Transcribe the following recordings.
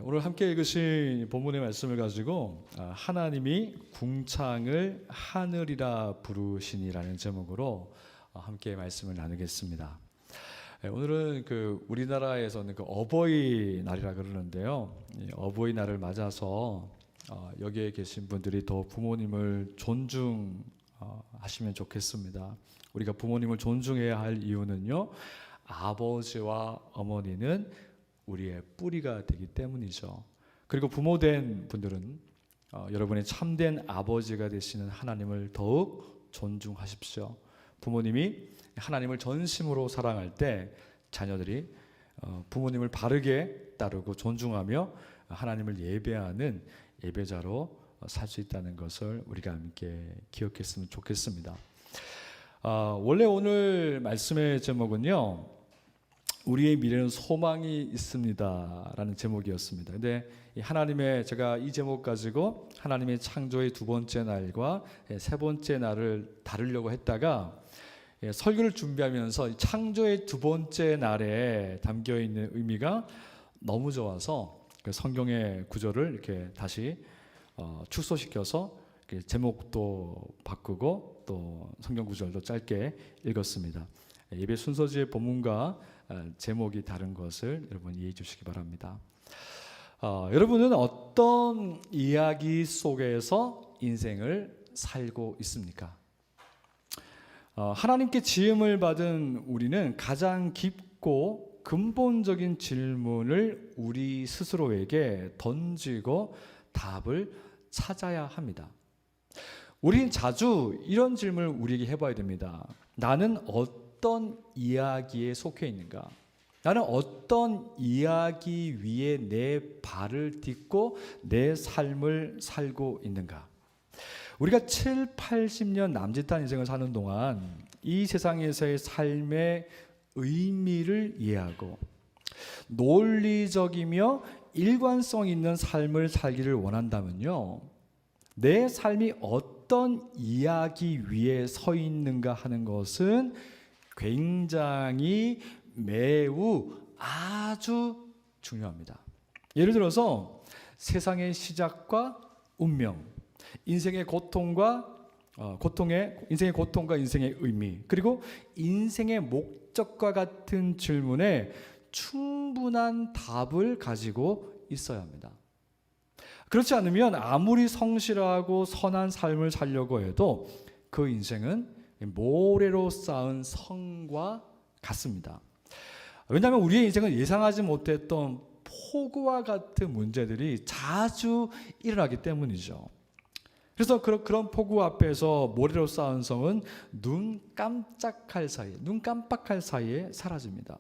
오늘 함께 읽으신 본문의 말씀을 가지고 하나님이 궁창을 하늘이라 부르시니라는 제목으로 함께 말씀을 나누겠습니다. 오늘은 우리나라에서는 어버이날이라 그러는데요. 어버이날을 맞아서 여기에 계신 분들이 더 부모님을 존중하시면 좋겠습니다. 우리가 부모님을 존중해야 할 이유는요, 아버지와 어머니는 우리의 뿌리가 되기 때문이죠. 그리고 부모된 분들은 여러분의 참된 아버지가 되시는 하나님을 더욱 존중하십시오. 부모님이 하나님을 전심으로 사랑할 때 자녀들이 부모님을 바르게 따르고 존중하며 하나님을 예배하는 예배자로 살 수 있다는 것을 우리가 함께 기억했으면 좋겠습니다. 원래 오늘 말씀의 제목은요, 우리의 미래는 소망이 있습니다 라는 제목이었습니다. 근데 제가 이 제목 가지고 하나님의 창조의 두 번째 날과 세 번째 날을 다루려고 했다가 설교를 준비하면서 창조의 두 번째 날에 담겨있는 의미가 너무 좋아서 성경의 구절을 이렇게 다시 축소시켜서 제목도 바꾸고 또 성경 구절도 짧게 읽었습니다. 예배 순서지의 본문과 제목이 다른 것을 여러분 이해해 주시기 바랍니다. 여러분은 어떤 이야기 속에서 인생을 살고 있습니까? 하나님께 지음을 받은 우리는 가장 깊고 근본적인 질문을 우리 스스로에게 던지고 답을 찾아야 합니다. 우리는 자주 이런 질문을 우리에게 해봐야 됩니다. 나는 어떤 이야기에 속해 있는가? 나는 어떤 이야기 위에 내 발을 딛고 내 삶을 살고 있는가? 우리가 7, 80년 남짓한 인생을 사는 동안 이 세상에서의 삶의 의미를 이해하고 논리적이며 일관성 있는 삶을 살기를 원한다면요, 내 삶이 어떤 이야기 위에 서 있는가 하는 것은 굉장히 매우 아주 중요합니다. 예를 들어서 세상의 시작과 운명, 인생의 고통과 인생의 의미, 그리고 인생의 목적과 같은 질문에 충분한 답을 가지고 있어야 합니다. 그렇지 않으면 아무리 성실하고 선한 삶을 살려고 해도 그 인생은 모래로 쌓은 성과 같습니다. 왜냐하면 우리의 인생은 예상하지 못했던 폭우와 같은 문제들이 자주 일어나기 때문이죠. 그래서 그런 폭우 앞에서 모래로 쌓은 성은 눈 깜빡할 사이에 사라집니다.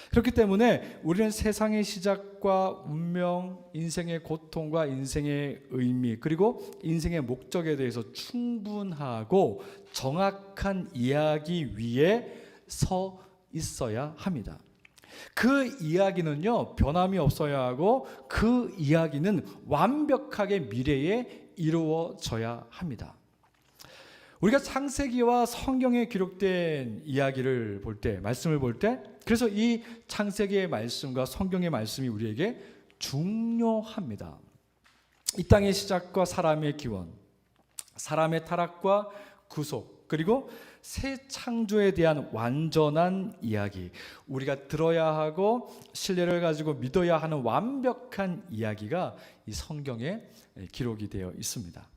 그렇기 때문에 우리는 세상의 시작과 운명, 인생의 고통과 인생의 의미, 그리고 인생의 목적에 대해서 충분하고 정확한 이야기 위에 서 있어야 합니다. 그 이야기는요, 변함이 없어야 하고 그 이야기는 완벽하게 미래에 이루어져야 합니다. 우리가 창세기와 성경에 기록된 이야기를 볼 때, 말씀을 볼 때, 그래서 이 창세기의 말씀과 성경의 말씀이 우리에게 중요합니다. 이 땅의 시작과 사람의 기원, 사람의 타락과 구속, 그리고 새 창조에 대한 완전한 이야기, 우리가 들어야 하고 신뢰를 가지고 믿어야 하는 완벽한 이야기가 이 성경에 기록이 되어 있습니다.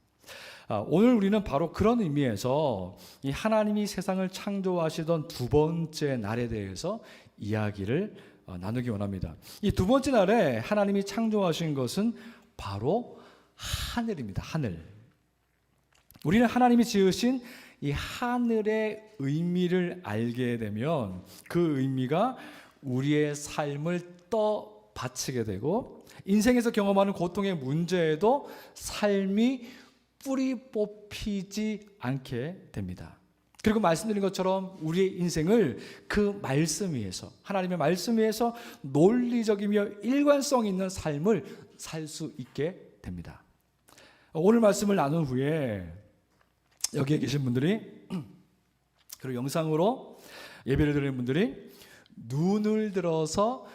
오늘 우리는 바로 그런 의미에서 이 하나님이 세상을 창조하시던 두 번째 날에 대해서 이야기를 나누기 원합니다. 이 두 번째 날에 하나님이 창조하신 것은 바로 하늘입니다. 하늘. 우리는 하나님이 지으신 이 하늘의 의미를 알게 되면 그 의미가 우리의 삶을 떠받치게 되고 인생에서 경험하는 고통의 문제에도 삶이 뿌리 뽑히지 않게 됩니다. 그리고 말씀드린 것처럼 우리의 인생을 그 말씀 위에서, 하나님의 말씀 위에서 논리적이며 일관성 있는 삶을 살 수 있게 됩니다. 오늘 말씀을 나눈 후에 여기에 계신 분들이, 그리고 영상으로 예배를 드리는 분들이 눈을 들어서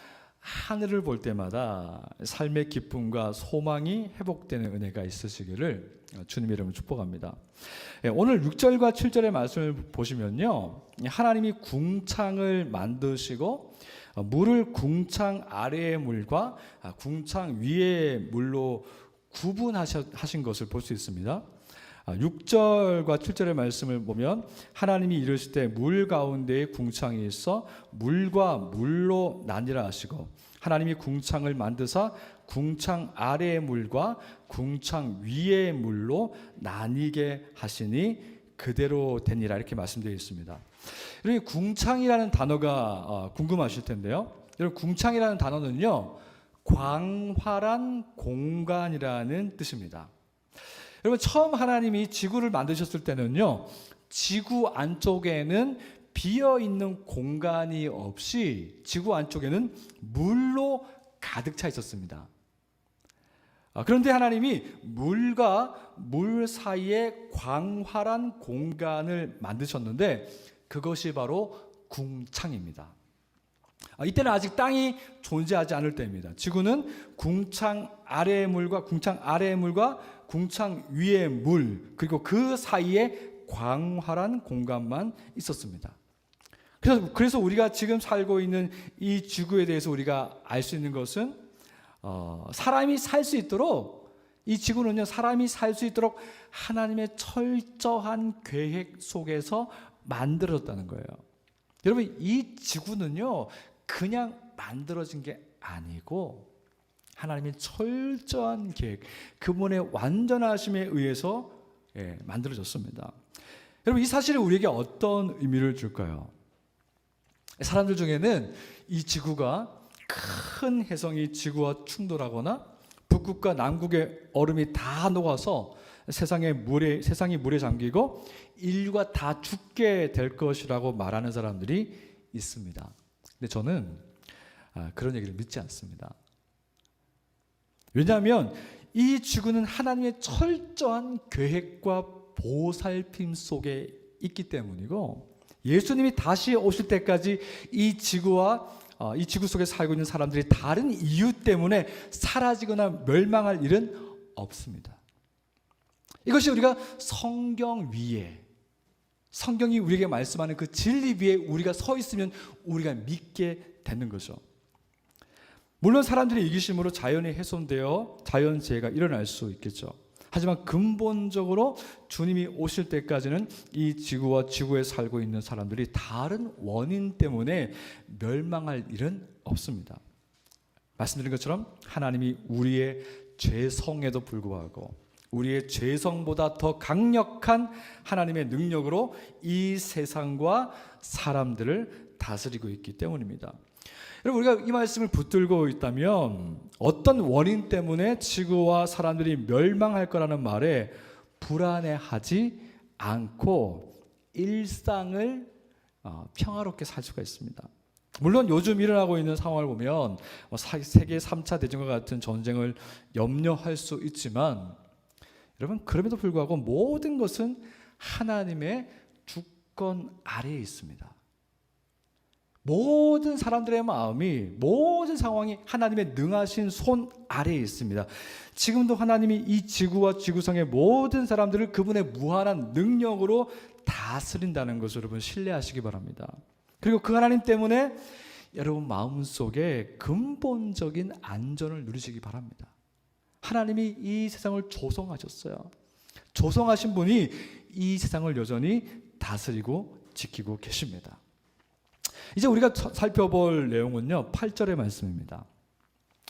하늘을 볼 때마다 삶의 기쁨과 소망이 회복되는 은혜가 있으시기를 주님의 이름으로 축복합니다. 오늘 6절과 7절의 말씀을 보시면요, 하나님이 궁창을 만드시고 물을 궁창 아래의 물과 궁창 위의 물로 구분하신 것을 볼 수 있습니다. 6절과 7절의 말씀을 보면 하나님이 이르실 때 물 가운데에 궁창이 있어 물과 물로 나뉘라 하시고, 하나님이 궁창을 만드사 궁창 아래의 물과 궁창 위의 물로 나뉘게 하시니 그대로 되니라, 이렇게 말씀되어 있습니다. 여러분, 궁창이라는 단어가 궁금하실 텐데요. 여러분, 궁창이라는 단어는요, 광활한 공간이라는 뜻입니다. 여러분, 처음 하나님이 지구를 만드셨을 때는요, 지구 안쪽에는 비어있는 공간이 없이 지구 안쪽에는 물로 가득 차 있었습니다. 그런데 하나님이 물과 물 사이에 광활한 공간을 만드셨는데 그것이 바로 궁창입니다. 이때는 아직 땅이 존재하지 않을 때입니다. 지구는 궁창 아래의 물과 궁창 위의 물, 그리고 그 사이에 광활한 공간만 있었습니다. 그래서 우리가 지금 살고 있는 이 지구에 대해서 우리가 알 수 있는 것은 사람이 살 수 있도록, 이 지구는요, 사람이 살 수 있도록 하나님의 철저한 계획 속에서 만들어졌다는 거예요. 여러분, 이 지구는요, 그냥 만들어진 게 아니고 하나님의 철저한 계획, 그분의 완전하심에 의해서 만들어졌습니다. 여러분, 이 사실이 우리에게 어떤 의미를 줄까요? 사람들 중에는 이 지구가 큰 혜성이 지구와 충돌하거나 북극과 남극의 얼음이 다 녹아서 세상이 물에 잠기고 인류가 다 죽게 될 것이라고 말하는 사람들이 있습니다. 근데 저는 그런 얘기를 믿지 않습니다. 왜냐하면 이 지구는 하나님의 철저한 계획과 보살핌 속에 있기 때문이고, 예수님이 다시 오실 때까지 이 지구 속에 살고 있는 사람들이 다른 이유 때문에 사라지거나 멸망할 일은 없습니다. 이것이 우리가 성경이 우리에게 말씀하는 그 진리 위에 우리가 서 있으면 우리가 믿게 되는 거죠. 물론 사람들의 이기심으로 자연이 훼손되어 자연재해가 일어날 수 있겠죠. 하지만 근본적으로 주님이 오실 때까지는 이 지구와 지구에 살고 있는 사람들이 다른 원인 때문에 멸망할 일은 없습니다. 말씀드린 것처럼 하나님이 우리의 죄성에도 불구하고 우리의 죄성보다 더 강력한 하나님의 능력으로 이 세상과 사람들을 다스리고 있기 때문입니다. 여러분, 우리가 이 말씀을 붙들고 있다면 어떤 원인 때문에 지구와 사람들이 멸망할 거라는 말에 불안해하지 않고 일상을 평화롭게 살 수가 있습니다. 물론 요즘 일어나고 있는 상황을 보면 세계 3차 대전과 같은 전쟁을 염려할 수 있지만, 여러분, 그럼에도 불구하고 모든 것은 하나님의 주권 아래에 있습니다. 모든 사람들의 마음이, 모든 상황이 하나님의 능하신 손 아래에 있습니다. 지금도 하나님이 이 지구와 지구상의 모든 사람들을 그분의 무한한 능력으로 다스린다는 것을 여러분 신뢰하시기 바랍니다. 그리고 그 하나님 때문에 여러분 마음속에 근본적인 안전을 누리시기 바랍니다. 하나님이 이 세상을 조성하셨어요. 조성하신 분이 이 세상을 여전히 다스리고 지키고 계십니다. 이제 우리가 살펴볼 내용은요, 8절의 말씀입니다.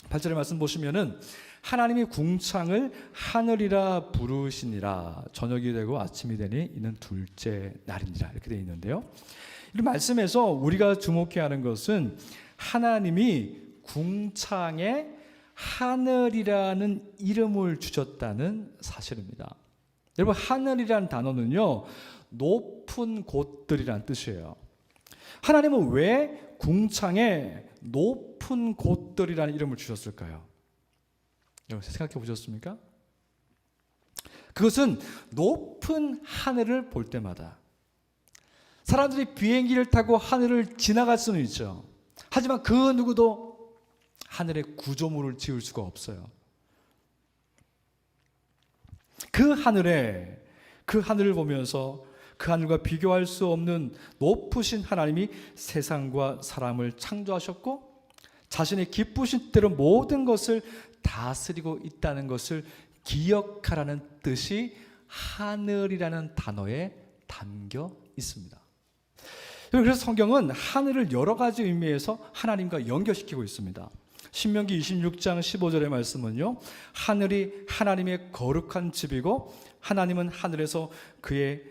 8절의 말씀 보시면은 하나님이 궁창을 하늘이라 부르시니라, 저녁이 되고 아침이 되니 이는 둘째 날이니라, 이렇게 되어 있는데요. 이 말씀에서 우리가 주목해야 하는 것은 하나님이 궁창에 하늘이라는 이름을 주셨다는 사실입니다. 여러분, 하늘이라는 단어는요, 높은 곳들이라는 뜻이에요. 하나님은 왜 궁창에 높은 곳들이라는 이름을 주셨을까요? 여러분, 생각해 보셨습니까? 그것은 높은 하늘을 볼 때마다, 사람들이 비행기를 타고 하늘을 지나갈 수는 있죠. 하지만 그 누구도 하늘에 구조물을 지을 수가 없어요. 그 하늘을 보면서 그 하늘과 비교할 수 없는 높으신 하나님이 세상과 사람을 창조하셨고 자신의 기쁘신 뜻대로 모든 것을 다스리고 있다는 것을 기억하라는 뜻이 하늘이라는 단어에 담겨 있습니다. 그래서 성경은 하늘을 여러 가지 의미에서 하나님과 연결시키고 있습니다. 신명기 26장 15절의 말씀은요, 하늘이 하나님의 거룩한 집이고 하나님은 하늘에서 그의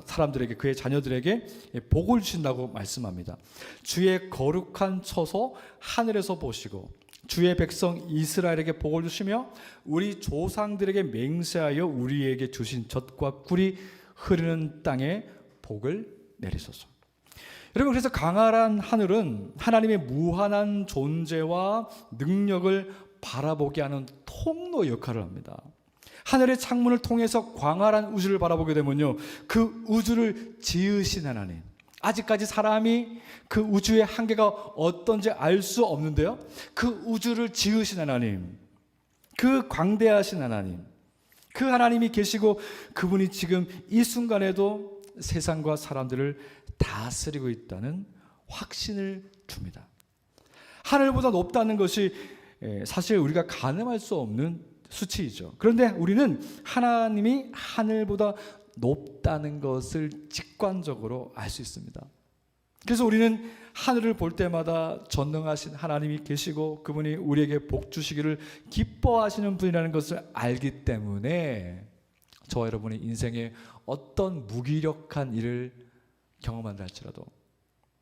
사람들에게, 그의 자녀들에게 복을 주신다고 말씀합니다. 주의 거룩한 처소 하늘에서 보시고 주의 백성 이스라엘에게 복을 주시며 우리 조상들에게 맹세하여 우리에게 주신 젖과 꿀이 흐르는 땅에 복을 내리소서. 여러분, 그래서 강활한 하늘은 하나님의 무한한 존재와 능력을 바라보게 하는 통로 역할을 합니다. 하늘의 창문을 통해서 광활한 우주를 바라보게 되면요, 그 우주를 지으신 하나님, 아직까지 사람이 그 우주의 한계가 어떤지 알 수 없는데요, 그 우주를 지으신 하나님, 그 광대하신 하나님, 그 하나님이 계시고 그분이 지금 이 순간에도 세상과 사람들을 다스리고 있다는 확신을 줍니다. 하늘보다 높다는 것이 사실 우리가 가늠할 수 없는 수치이죠. 그런데 우리는 하나님이 하늘보다 높다는 것을 직관적으로 알 수 있습니다. 그래서 우리는 하늘을 볼 때마다 전능하신 하나님이 계시고 그분이 우리에게 복 주시기를 기뻐하시는 분이라는 것을 알기 때문에 저와 여러분의 인생에 어떤 무기력한 일을 경험한다 할지라도,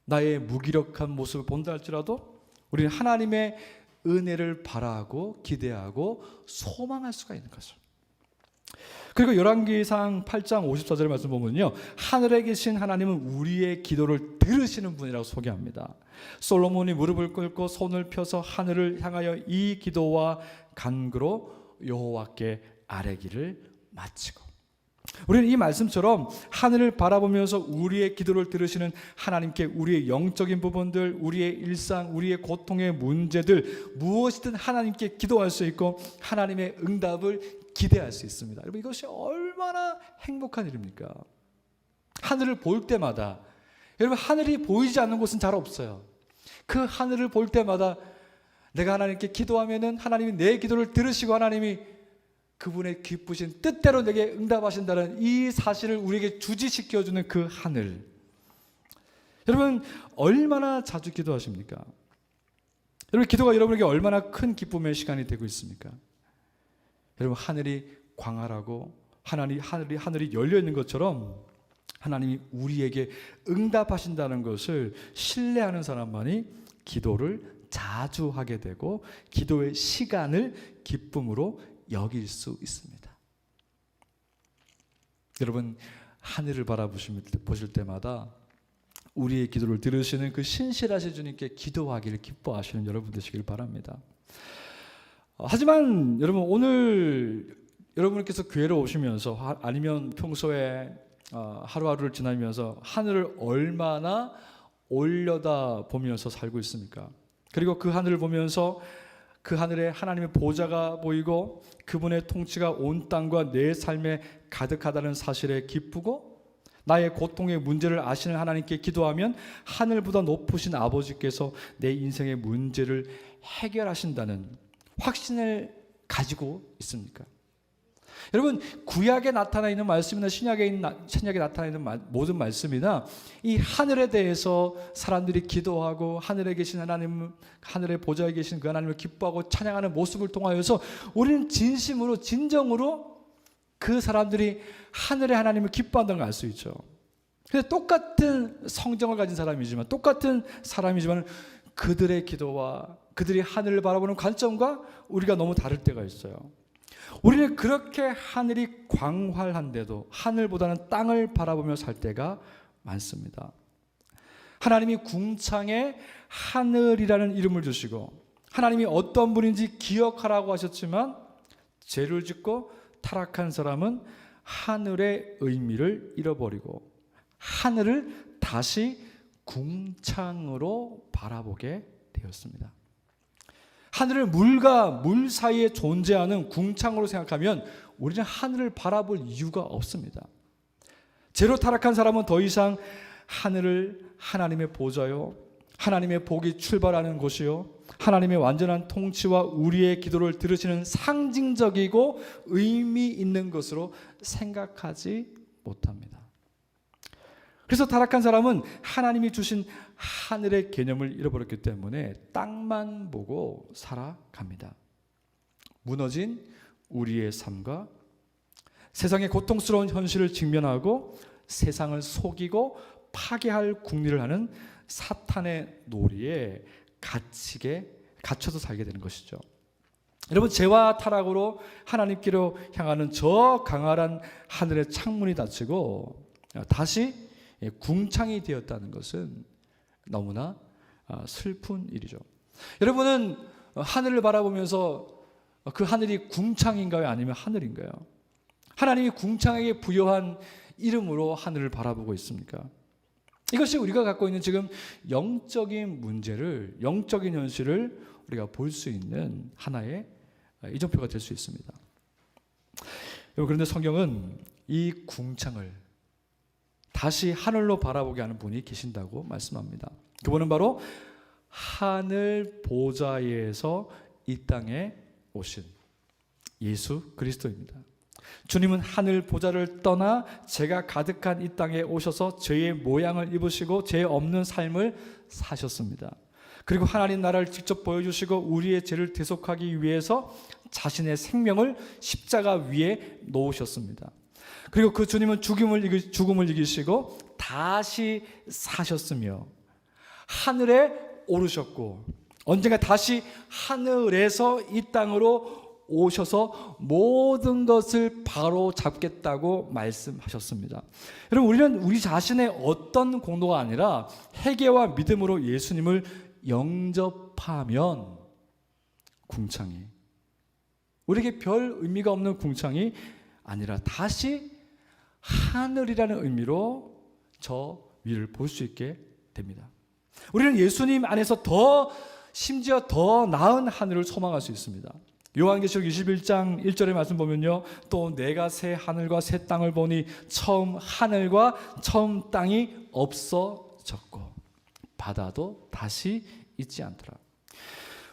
나의 무기력한 모습을 본다 할지라도 우리는 하나님의 은혜를 바라고 기대하고 소망할 수가 있는 거죠. 그리고 열왕기상 8장 54절의 말씀 보면요, 하늘에 계신 하나님은 우리의 기도를 들으시는 분이라고 소개합니다. 솔로몬이 무릎을 꿇고 손을 펴서 하늘을 향하여 이 기도와 간구로 여호와께 아뢰기를 마치고, 우리는 이 말씀처럼 하늘을 바라보면서 우리의 기도를 들으시는 하나님께 우리의 영적인 부분들, 우리의 일상, 우리의 고통의 문제들 무엇이든 하나님께 기도할 수 있고 하나님의 응답을 기대할 수 있습니다. 여러분, 이것이 얼마나 행복한 일입니까? 하늘을 볼 때마다, 여러분, 하늘이 보이지 않는 곳은 잘 없어요. 그 하늘을 볼 때마다 내가 하나님께 기도하면은 하나님이 내 기도를 들으시고 하나님이 그분의 기쁘신 뜻대로 내게 응답하신다는 이 사실을 우리에게 주지시켜주는 그 하늘. 여러분, 얼마나 자주 기도하십니까? 여러분, 기도가 여러분에게 얼마나 큰 기쁨의 시간이 되고 있습니까? 여러분, 하늘이 광활하고 하늘이 열려 있는 것처럼 하나님이 우리에게 응답하신다는 것을 신뢰하는 사람만이 기도를 자주 하게 되고 기도의 시간을 기쁨으로 여길 수 있습니다. 여러분, 하늘을 보실 때마다 우리의 기도를 들으시는 그 신실하신 주님께 기도하기를 기뻐하시는 여러분 되시길 바랍니다. 하지만 여러분, 오늘 여러분께서 교회로 오시면서 아니면 평소에 하루하루를 지나면서 하늘을 얼마나 올려다 보면서 살고 있습니까? 그리고 그 하늘을 보면서 그 하늘에 하나님의 보좌가 보이고 그분의 통치가 온 땅과 내 삶에 가득하다는 사실에 기쁘고 나의 고통의 문제를 아시는 하나님께 기도하면 하늘보다 높으신 아버지께서 내 인생의 문제를 해결하신다는 확신을 가지고 있습니까? 여러분, 구약에 나타나 있는 말씀이나 신약에 나타나 있는 모든 말씀이나 이 하늘에 대해서 사람들이 기도하고 하늘에 계신 하나님, 하늘의 보좌에 계신 그 하나님을 기뻐하고 찬양하는 모습을 통하여서 우리는 진심으로 진정으로 그 사람들이 하늘의 하나님을 기뻐한다는 걸 알 수 있죠. 근데 똑같은 성정을 가진 사람이지만, 똑같은 사람이지만 그들의 기도와 그들이 하늘을 바라보는 관점과 우리가 너무 다를 때가 있어요. 우리는 그렇게 하늘이 광활한데도 하늘보다는 땅을 바라보며 살 때가 많습니다. 하나님이 궁창에 하늘이라는 이름을 주시고 하나님이 어떤 분인지 기억하라고 하셨지만 죄를 짓고 타락한 사람은 하늘의 의미를 잃어버리고 하늘을 다시 궁창으로 바라보게 되었습니다. 하늘을 물과 물 사이에 존재하는 궁창으로 생각하면 우리는 하늘을 바라볼 이유가 없습니다. 죄로 타락한 사람은 더 이상 하늘을 하나님의 보좌요, 하나님의 복이 출발하는 곳이요, 하나님의 완전한 통치와 우리의 기도를 들으시는 상징적이고 의미 있는 것으로 생각하지 못합니다. 그래서 타락한 사람은 하나님이 주신 하늘의 개념을 잃어버렸기 때문에 땅만 보고 살아갑니다. 무너진 우리의 삶과 세상의 고통스러운 현실을 직면하고 세상을 속이고 파괴할 궁리를 하는 사탄의 놀이에 갇혀서 살게 되는 것이죠. 여러분, 죄와 타락으로 하나님께로 향하는 저 강활한 하늘의 창문이 닫히고 다시 궁창이 되었다는 것은 너무나 슬픈 일이죠. 여러분은 하늘을 바라보면서 그 하늘이 궁창인가요? 아니면 하늘인가요? 하나님이 궁창에게 부여한 이름으로 하늘을 바라보고 있습니까? 이것이 우리가 갖고 있는 지금 영적인 문제를, 영적인 현실을 우리가 볼 수 있는 하나의 이정표가 될 수 있습니다. 그런데 성경은 이 궁창을 다시 하늘로 바라보게 하는 분이 계신다고 말씀합니다. 그분은 바로 하늘 보좌에서 이 땅에 오신 예수 그리스도입니다. 주님은 하늘 보좌를 떠나 죄가 가득한 이 땅에 오셔서 죄의 모양을 입으시고 죄 없는 삶을 사셨습니다. 그리고 하나님 나라를 직접 보여주시고 우리의 죄를 대속하기 위해서 자신의 생명을 십자가 위에 놓으셨습니다. 그리고 그 주님은 죽음을 이기시고 다시 사셨으며 하늘에 오르셨고 언젠가 다시 하늘에서 이 땅으로 오셔서 모든 것을 바로 잡겠다고 말씀하셨습니다. 여러분, 우리는 우리 자신의 어떤 공로가 아니라 회개와 믿음으로 예수님을 영접하면 궁창이, 우리에게 별 의미가 없는 궁창이 아니라 다시 하늘이라는 의미로 저 위를 볼 수 있게 됩니다. 우리는 예수님 안에서 심지어 더 나은 하늘을 소망할 수 있습니다. 요한계시록 21장 1절의 말씀 보면요, 또 내가 새 하늘과 새 땅을 보니 처음 하늘과 처음 땅이 없어졌고 바다도 다시 있지 않더라.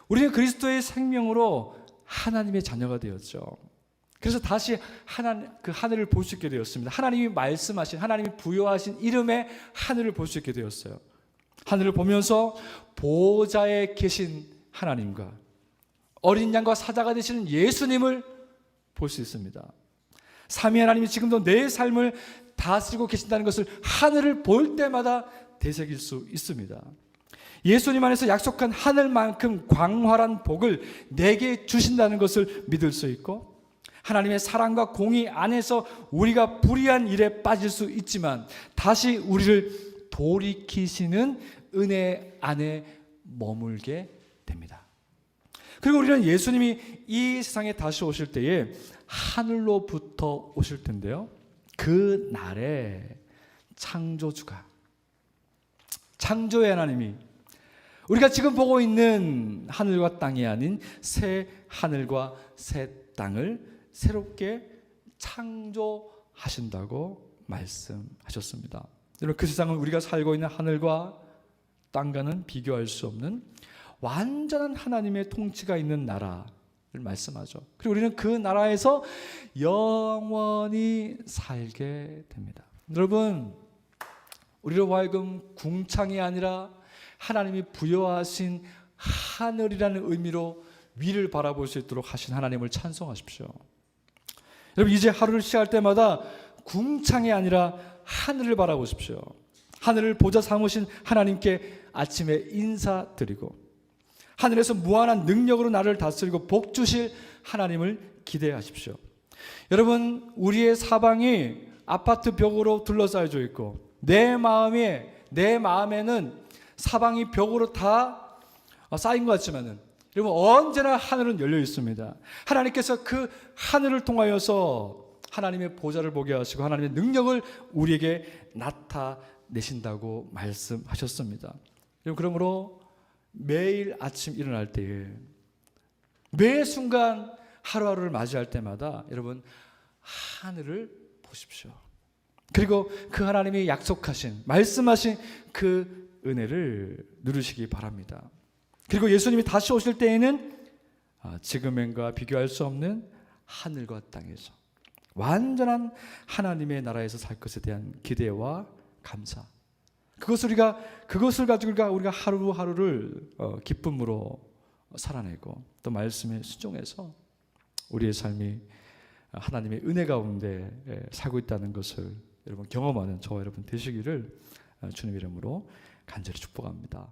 우리는 그리스도의 생명으로 하나님의 자녀가 되었죠. 그래서 다시 그 하늘을 볼 수 있게 되었습니다. 하나님이 말씀하신, 하나님이 부여하신 이름의 하늘을 볼 수 있게 되었어요. 하늘을 보면서 보좌에 계신 하나님과 어린 양과 사자가 되시는 예수님을 볼 수 있습니다. 삼위 하나님이 지금도 내 삶을 다스리고 계신다는 것을 하늘을 볼 때마다 되새길 수 있습니다. 예수님 안에서 약속한 하늘만큼 광활한 복을 내게 주신다는 것을 믿을 수 있고, 하나님의 사랑과 공의 안에서 우리가 불의한 일에 빠질 수 있지만 다시 우리를 돌이키시는 은혜 안에 머물게 됩니다. 그리고 우리는 예수님이 이 세상에 다시 오실 때에 하늘로부터 오실 텐데요, 그 날에 창조주가, 창조의 하나님이 우리가 지금 보고 있는 하늘과 땅이 아닌 새 하늘과 새 땅을 새롭게 창조하신다고 말씀하셨습니다. 여러분, 그 세상은 우리가 살고 있는 하늘과 땅과는 비교할 수 없는 완전한 하나님의 통치가 있는 나라를 말씀하죠. 그리고 우리는 그 나라에서 영원히 살게 됩니다. 여러분, 우리로 하여금 궁창이 아니라 하나님이 부여하신 하늘이라는 의미로 위를 바라볼 수 있도록 하신 하나님을 찬송하십시오. 여러분, 이제 하루를 시작할 때마다 궁창이 아니라 하늘을 바라보십시오. 하늘을 보좌 삼으신 하나님께 아침에 인사드리고 하늘에서 무한한 능력으로 나를 다스리고 복 주실 하나님을 기대하십시오. 여러분, 우리의 사방이 아파트 벽으로 둘러싸여져 있고 내 마음에는 사방이 벽으로 다 쌓인 것 같지만은 여러분, 언제나 하늘은 열려 있습니다. 하나님께서 그 하늘을 통하여서 하나님의 보좌를 보게 하시고 하나님의 능력을 우리에게 나타내신다고 말씀하셨습니다. 그러므로 매일 아침 일어날 때에 매 순간 하루하루를 맞이할 때마다 여러분 하늘을 보십시오. 그리고 그 하나님이 약속하신, 말씀하신 그 은혜를 누리시기 바랍니다. 그리고 예수님이 다시 오실 때에는 지금과 비교할 수 없는 하늘과 땅에서 완전한 하나님의 나라에서 살 것에 대한 기대와 감사, 그것을 가지고 우리가 하루하루를 기쁨으로 살아내고 또 말씀에 순종해서 우리의 삶이 하나님의 은혜 가운데 살고 있다는 것을 여러분 경험하는 저와 여러분 되시기를 주님 이름으로 간절히 축복합니다.